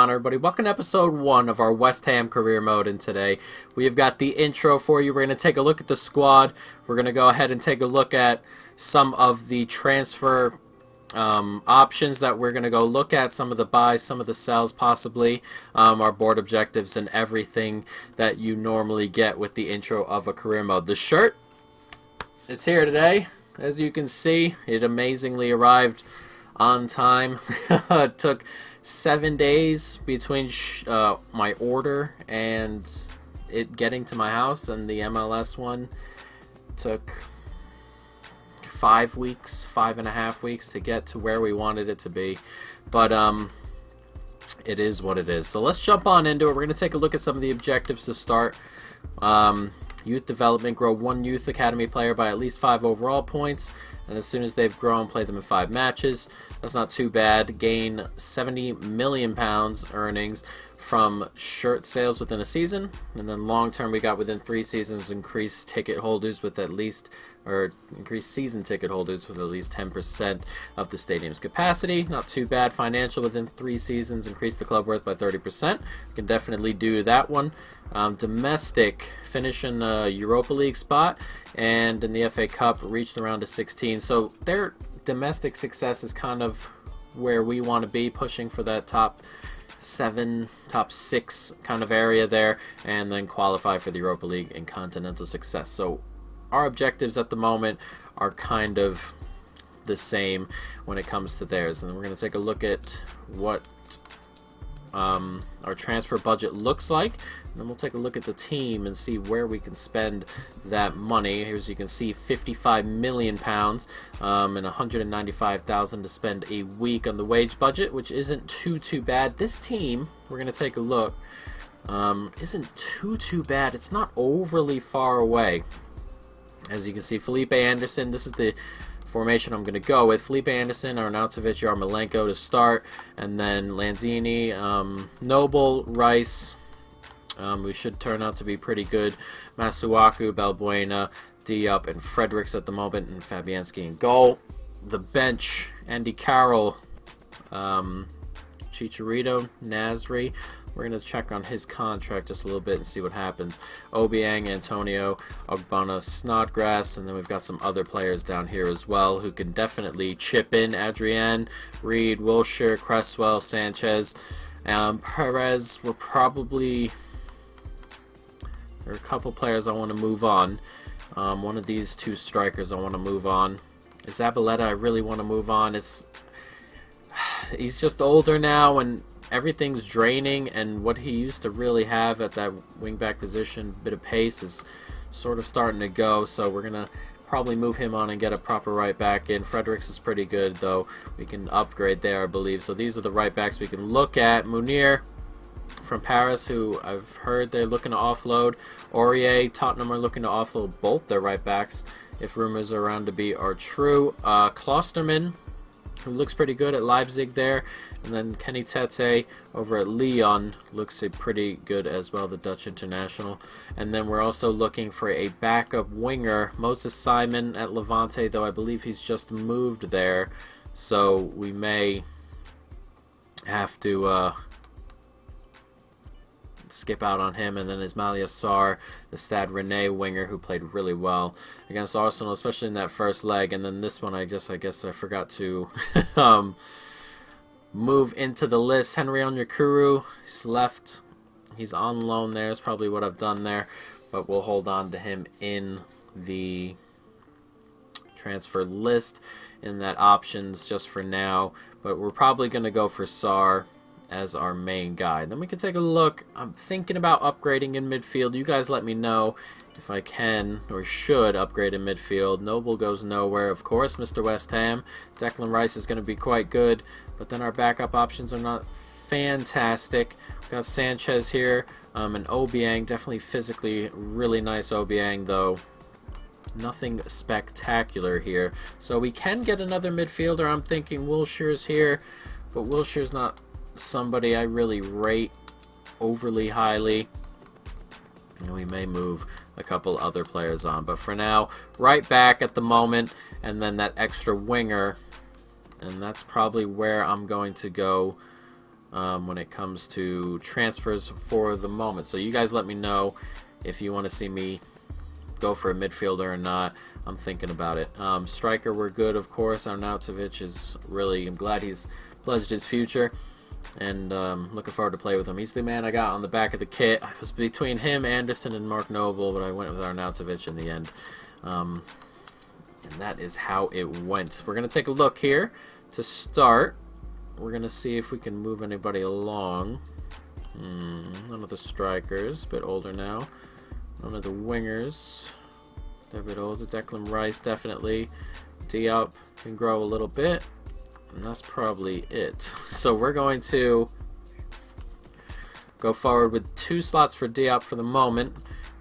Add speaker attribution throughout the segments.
Speaker 1: on, everybody? Welcome to episode 1 of our West Ham career mode, and today we have got the intro for you. We're going to take a look at the squad. We're going to go ahead and take a look at some of the transfer options that we're going to go look at, some of the buys, some of the sells possibly, our board objectives, and everything that you normally get with the intro of a career mode. The shirt, it's here today. As you can see, it amazingly arrived on time. It took 7 days between my order and it getting to my house, and the MLS one took 5 weeks, 5.5 weeks to get to where we wanted it to be. But it is what it is. So let's jump on into it. We're going to take a look at some of the objectives to start. Youth development: grow one youth academy player by at least 5 overall points, and as soon as they've grown, play them in 5 matches. That's not too bad. Gain £70 million earnings from shirt sales within a season, and then long term we got within 3 seasons increase ticket holders with at least, or increase season ticket holders with at least 10% of the stadium's capacity. Not too bad. Financial: within 3 seasons increase the club worth by 30%. You can definitely do that one. Domestic: finish in a Europa League spot, and in the FA Cup reach the round of 16. So their domestic success is kind of where we want to be, pushing for that top 7, top 6 kind of area there, and then qualify for the Europa League and continental success. So our objectives at the moment are kind of the same when it comes to theirs, and we're going to take a look at what our transfer budget looks like, and then we'll take a look at the team and see where we can spend that money. Here, as you can see, £55 million and $195,000 to spend a week on the wage budget, which isn't too bad. This team, we're going to take a look, isn't too bad. It's not overly far away. As you can see, Felipe Anderson, this is the formation I'm going to go with. Felipe Anderson, Arnautovic, Yarmolenko to start, and then Lanzini, Noble, Rice, who should turn out to be pretty good, Masuaku, Balbuena, Diop, and Fredericks at the moment, and Fabianski in goal. The bench: Andy Carroll, Chicharito, Nasri. We're going to check on his contract just a little bit and see what happens. Obiang, Antonio, Ogbonna, Snodgrass, and then we've got some other players down here as well who can definitely chip in. Adrian, Reed, Wilshire, Cresswell, Sanchez, Perez. There are a couple players I want to move on. One of these 2 strikers I want to move on. Zabaleta, I really want to move on. He's just older now, and everything's draining, and what he used to really have at that wingback position, bit of pace, is sort of starting to go. So we're gonna probably move him on and get a proper right back in. Fredericks is pretty good, though. We can upgrade there, I believe. So these are the right backs we can look at. Munir from Paris, who I've heard they're looking to offload. Aurier, Tottenham are looking to offload both their right backs if rumors around to be are true. Klosterman, who looks pretty good at Leipzig there, and then Kenny Tete over at Lyon looks pretty good as well, the Dutch international. And then we're also looking for a backup winger, Moses Simon at Levante, though I believe he's just moved there, so we may have to skip out on him. And then Ismail Sarr, the Stade Rennais winger, who played really well against Arsenal, especially in that first leg. And then this one, I guess I forgot to move into the list. Henry Onyekuru, he's left. He's on loan there. Is probably what I've done there, but we'll hold on to him in the transfer list in that options just for now. But we're probably going to go for Sarr as our main guy. Then we can take a look. I'm thinking about upgrading in midfield. You guys let me know if I can or should upgrade in midfield. Noble goes nowhere, of course. Mr. West Ham. Declan Rice is going to be quite good, but then our backup options are not fantastic. We've got Sanchez here, and Obiang, definitely physically really nice Obiang, though nothing spectacular here. So we can get another midfielder. I'm thinking Wilshire's here, but Wilshire's not somebody I really rate overly highly, and we may move a couple other players on. But for now, right back at the moment, and then that extra winger, and that's probably where I'm going to go when it comes to transfers for the moment. So you guys let me know if you want to see me go for a midfielder or not. I'm thinking about it. Striker, we're good, of course. Arnautovic is really, I'm glad he's pledged his future, and looking forward to play with him. He's the man I got on the back of the kit. I was between him, Anderson, and Mark Noble, but I went with Arnautovic in the end. And that is how it went. We're going to take a look here to start. We're going to see if we can move anybody along. None of the strikers, a bit older now. None of the wingers, they're a bit older. Declan Rice, definitely. Diop can grow a little bit. And that's probably it. So we're going to go forward with 2 slots for Diop for the moment.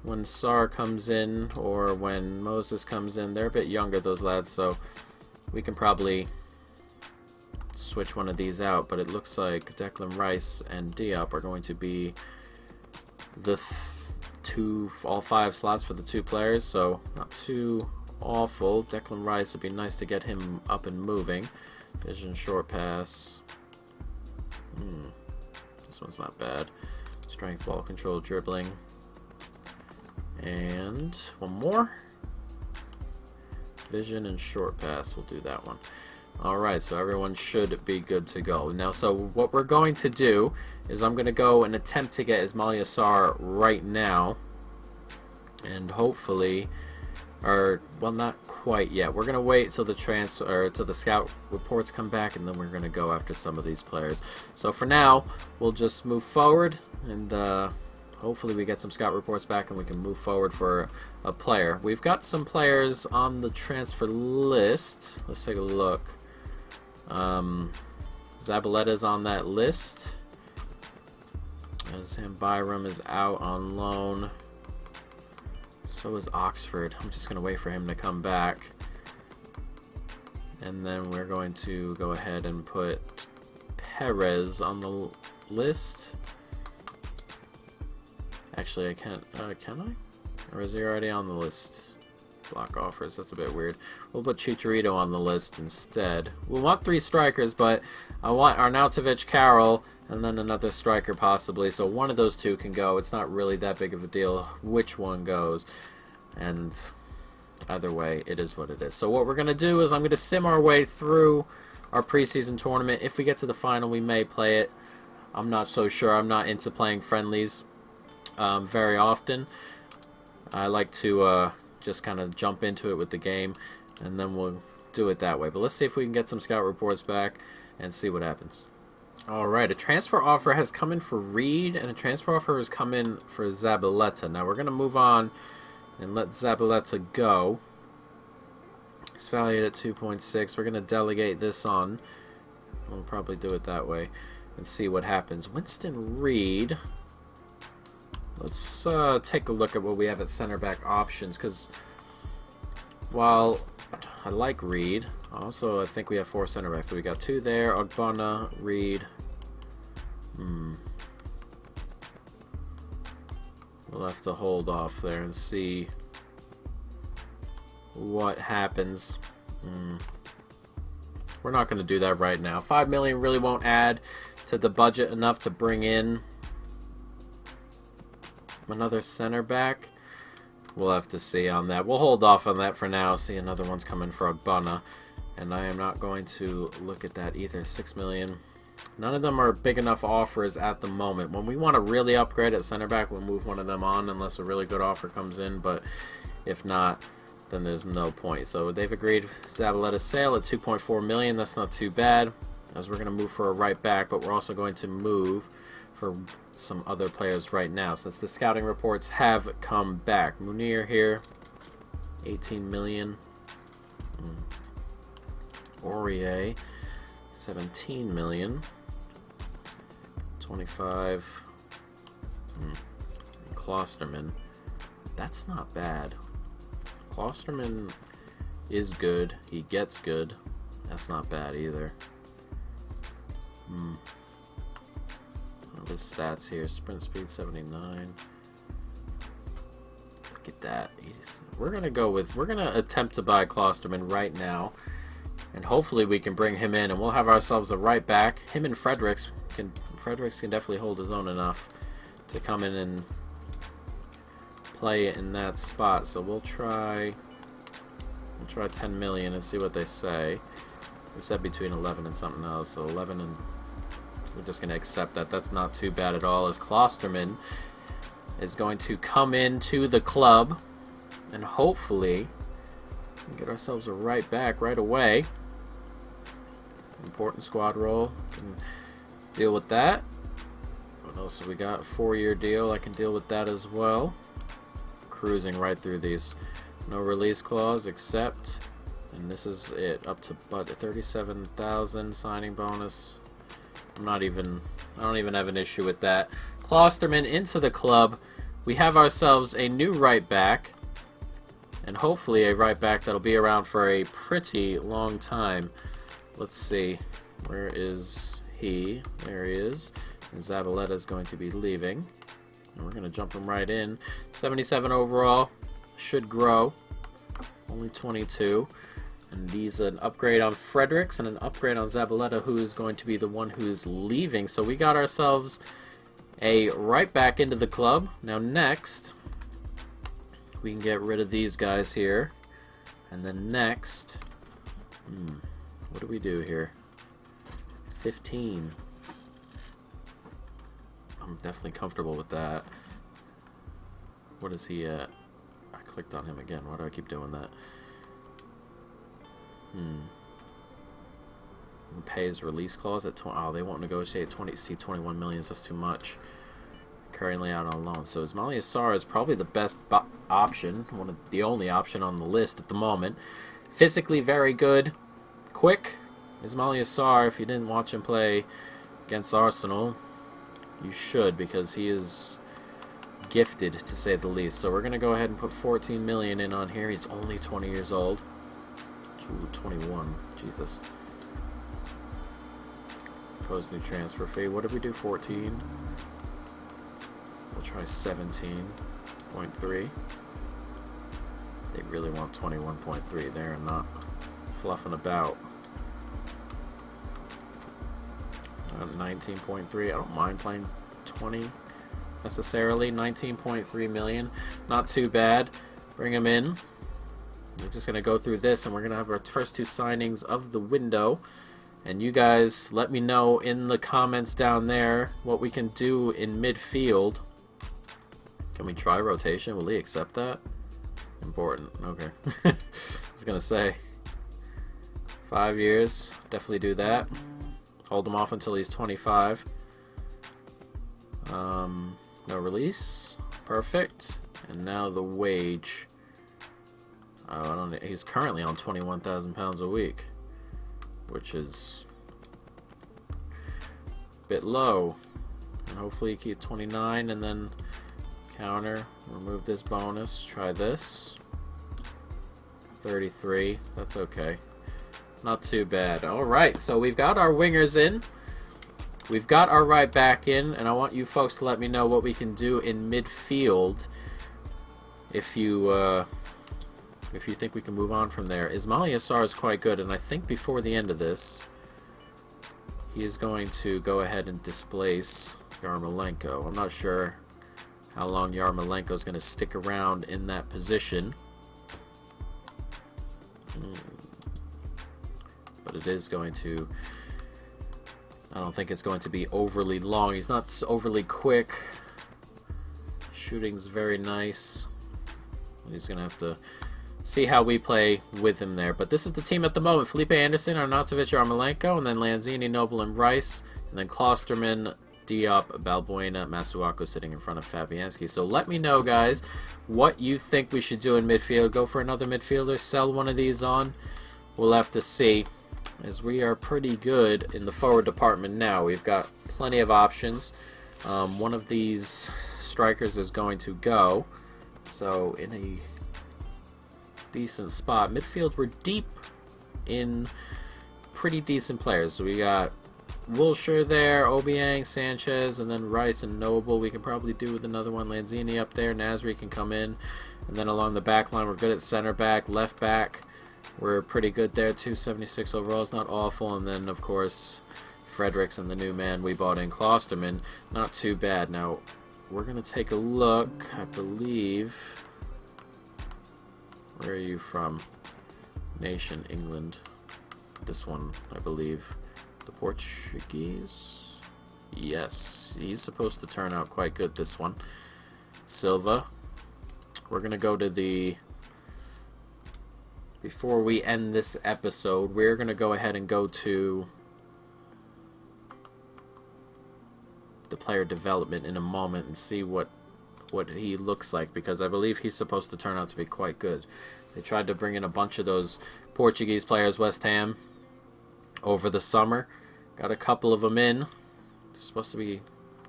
Speaker 1: When Sarr comes in, or when Moses comes in, they're a bit younger, those lads, so we can probably switch one of these out. But it looks like Declan Rice and Diop are going to be the all 5 slots for the 2 players, so not too awful. Declan Rice, would be nice to get him up and moving. Vision, short pass. This one's not bad. Strength, ball control, dribbling. And one more. Vision and short pass. We'll do that one. Alright, so everyone should be good to go. Now, so what we're going to do is I'm going to go and attempt to get Ismail Sarr right now. And hopefully, or, well, not quite yet. We're going to wait till the till the scout reports come back, and then we're going to go after some of these players. So for now, we'll just move forward, and hopefully we get some scout reports back and we can move forward for a player. We've got some players on the transfer list. Let's take a look. Zabaletta's on that list. Sam Byram is out on loan. So is Oxford. I'm just going to wait for him to come back. And then we're going to go ahead and put Perez on the list. Actually, I can't. Can I? Or is he already on the list? Block offers. That's a bit weird. We'll put Chicharito on the list instead. We want 3 strikers, but I want Arnautovic, Carroll, and then another striker possibly. So one of those 2 can go. It's not really that big of a deal which one goes. And either way, it is what it is. So what we're going to do is I'm going to sim our way through our preseason tournament. If we get to the final, we may play it. I'm not so sure. I'm not into playing friendlies very often. I like to just kind of jump into it with the game, and then we'll do it that way. But let's see if we can get some scout reports back and see what happens. Alright, a transfer offer has come in for Reed, and a transfer offer has come in for Zabaleta. Now we're going to move on and let Zabaleta go. He's valued at 2.6. We're going to delegate this on. We'll probably do it that way and see what happens. Winston Reed. Let's take a look at what we have at center back options, because while I like Reed, also I think we have 4 center backs. So we got 2 there, Ogbonna, Reed. We'll have to hold off there and see what happens. We're not going to do that right now. 5 million really won't add to the budget enough to bring in another center back. We'll have to see on that. We'll hold off on that for now. See, another one's coming for Ogbonna, and I am not going to look at that either. 6 million. None of them are big enough offers at the moment. When we want to really upgrade at center back, we'll move one of them on unless a really good offer comes in, but if not, then there's no point. So they've agreed Zabaleta's sale at 2.4 million. That's not too bad, as we're going to move for a right back, but we're also going to move for some other players right now, since the scouting reports have come back. Munir here, 18 million. Aurier, 17 million. 25. Klosterman. That's not bad. Klosterman is good. He gets good. That's not bad either. His stats here: sprint speed 79. Look at that. We're gonna attempt to buy Klosterman right now. And hopefully we can bring him in, and we'll have ourselves a right back. Him and Fredericks can definitely hold his own enough to come in and play in that spot. So we'll try 10 million and see what they say. They said between 11 and something else, so 11, and we're just going to accept that. That's not too bad at all, as Klosterman is going to come into the club, and hopefully get ourselves a right back right away. Important squad role. Can deal with that. What else have we got? A 4-year deal. I can deal with that as well. Cruising right through these. No release clause, except, and this is it, up to but 37,000 signing bonus. I don't even have an issue with that. Klosterman into the club. We have ourselves a new right back, and hopefully a right back that'll be around for a pretty long time. Let's see, where is he? There he is. And Zabaleta is going to be leaving, and we're going to jump him right in. 77 overall, should grow. Only 22. And these an upgrade on Fredericks and an upgrade on Zabaleta, who is going to be the one who is leaving. So we got ourselves a right back into the club. Now next, we can get rid of these guys here. And then next, what do we do here? 15. I'm definitely comfortable with that. What is he at? I clicked on him again. Why do I keep doing that? Pay his release clause at 20. Oh, they won't negotiate 21 million. That's too much. Currently out on loan. So Ismail Yassar is probably the best option, the only option on the list at the moment. Physically very good, quick. Ismail Yassar, if you didn't watch him play against Arsenal, you should, because he is gifted, to say the least. So we're going to go ahead and put 14 million in on here. He's only 20 years old. 21. Jesus. Proposed new transfer fee. What did we do? 14. We'll try 17.3. They really want 21.3. They're not fluffing about. 19.3. I don't mind playing 20 necessarily. 19.3 million. Not too bad. Bring him in. We're just going to go through this, and we're going to have our first two signings of the window. And you guys let me know in the comments down there what we can do in midfield. Can we try rotation? Will he accept that? Important. Okay. I was going to say 5 years. Definitely do that. Hold him off until he's 25. No release. Perfect. And now the wage. I don't know. He's currently on £21,000 a week, which is a bit low. And hopefully keep 29 and then counter. Remove this bonus. Try this. 33. That's okay. Not too bad. Alright, so we've got our wingers in. We've got our right back in, and I want you folks to let me know what we can do in midfield if you think we can move on from there. Ismail Yassar is quite good, and I think before the end of this, he is going to go ahead and displace Yarmolenko. I'm not sure how long Yarmolenko is going to stick around in that position. But it is going to... I don't think it's going to be overly long. He's not overly quick. Shooting's very nice. He's going to have to see how we play with him there. But this is the team at the moment. Felipe Anderson, Arnautovic, Yarmolenko, and then Lanzini, Noble, and Rice. And then Klosterman, Diop, Balbuena, Masuaku sitting in front of Fabianski. So let me know, guys, what you think we should do in midfield. Go for another midfielder, sell one of these on. We'll have to see, as we are pretty good in the forward department now. We've got plenty of options. One of these strikers is going to go. So in a decent spot. Midfield, we're deep in pretty decent players. So we got Wilshire there, Obiang, Sanchez, and then Rice and Noble. We can probably do with another one. Lanzini up there. Nasri can come in. And then along the back line, we're good at center back, left back. We're pretty good there. 276 overall is not awful. And then, of course, Fredericks and the new man we bought in, Klosterman. Not too bad. Now, we're going to take a look. I believe... Where are you from? Nation, England. This one, I believe. The Portuguese? Yes. He's supposed to turn out quite good, this one. Silva. We're going to go to the... Before we end this episode, we're going to go ahead and go to the player development in a moment and see what he looks like, because I believe he's supposed to turn out to be quite good. They tried to bring in a bunch of those Portuguese players, West Ham, over the summer. Got a couple of them in. They're supposed to be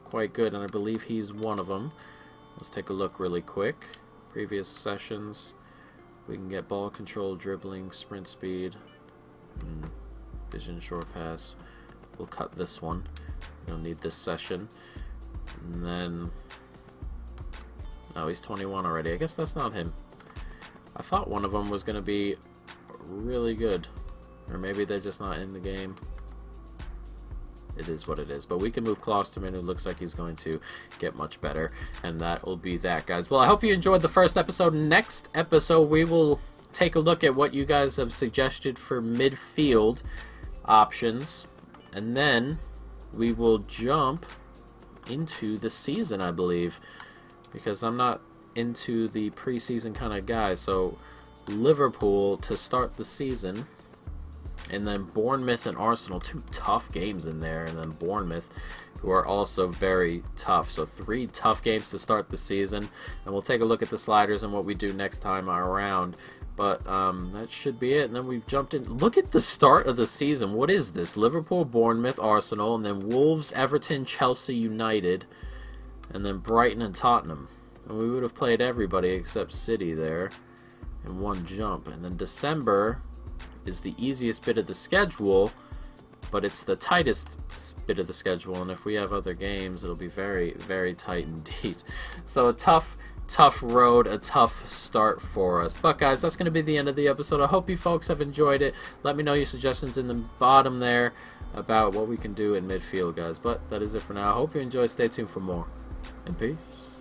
Speaker 1: quite good, and I believe he's one of them. Let's take a look really quick. Previous sessions. We can get ball control, dribbling, sprint speed, vision, short pass. We'll cut this one. We don't need this session. And then... Oh, he's 21 already. I guess that's not him. I thought one of them was going to be really good. Or maybe they're just not in the game. It is what it is. But we can move Klosterman, who looks like he's going to get much better. And that will be that, guys. Well, I hope you enjoyed the first episode. Next episode, we will take a look at what you guys have suggested for midfield options. And then we will jump into the season, I believe. Because I'm not into the preseason kind of guy. So, Liverpool to start the season. And then Bournemouth and Arsenal, 2 tough games in there. And then Bournemouth, who are also very tough. So 3 tough games to start the season. And we'll take a look at the sliders and what we do next time around. But that should be it. And then we've jumped in. Look at the start of the season. What is this? Liverpool, Bournemouth, Arsenal. And then Wolves, Everton, Chelsea, United. And then Brighton and Tottenham. And we would have played everybody except City there in one jump. And then December is the easiest bit of the schedule, but it's the tightest bit of the schedule, and if we have other games, it'll be very, very tight indeed. So a tough road, a tough start for us. But guys, that's going to be the end of the episode. I hope you folks have enjoyed it. Let me know your suggestions in the bottom there about what we can do in midfield, guys. But that is it for now. I hope you enjoyed. Stay tuned for more, and peace.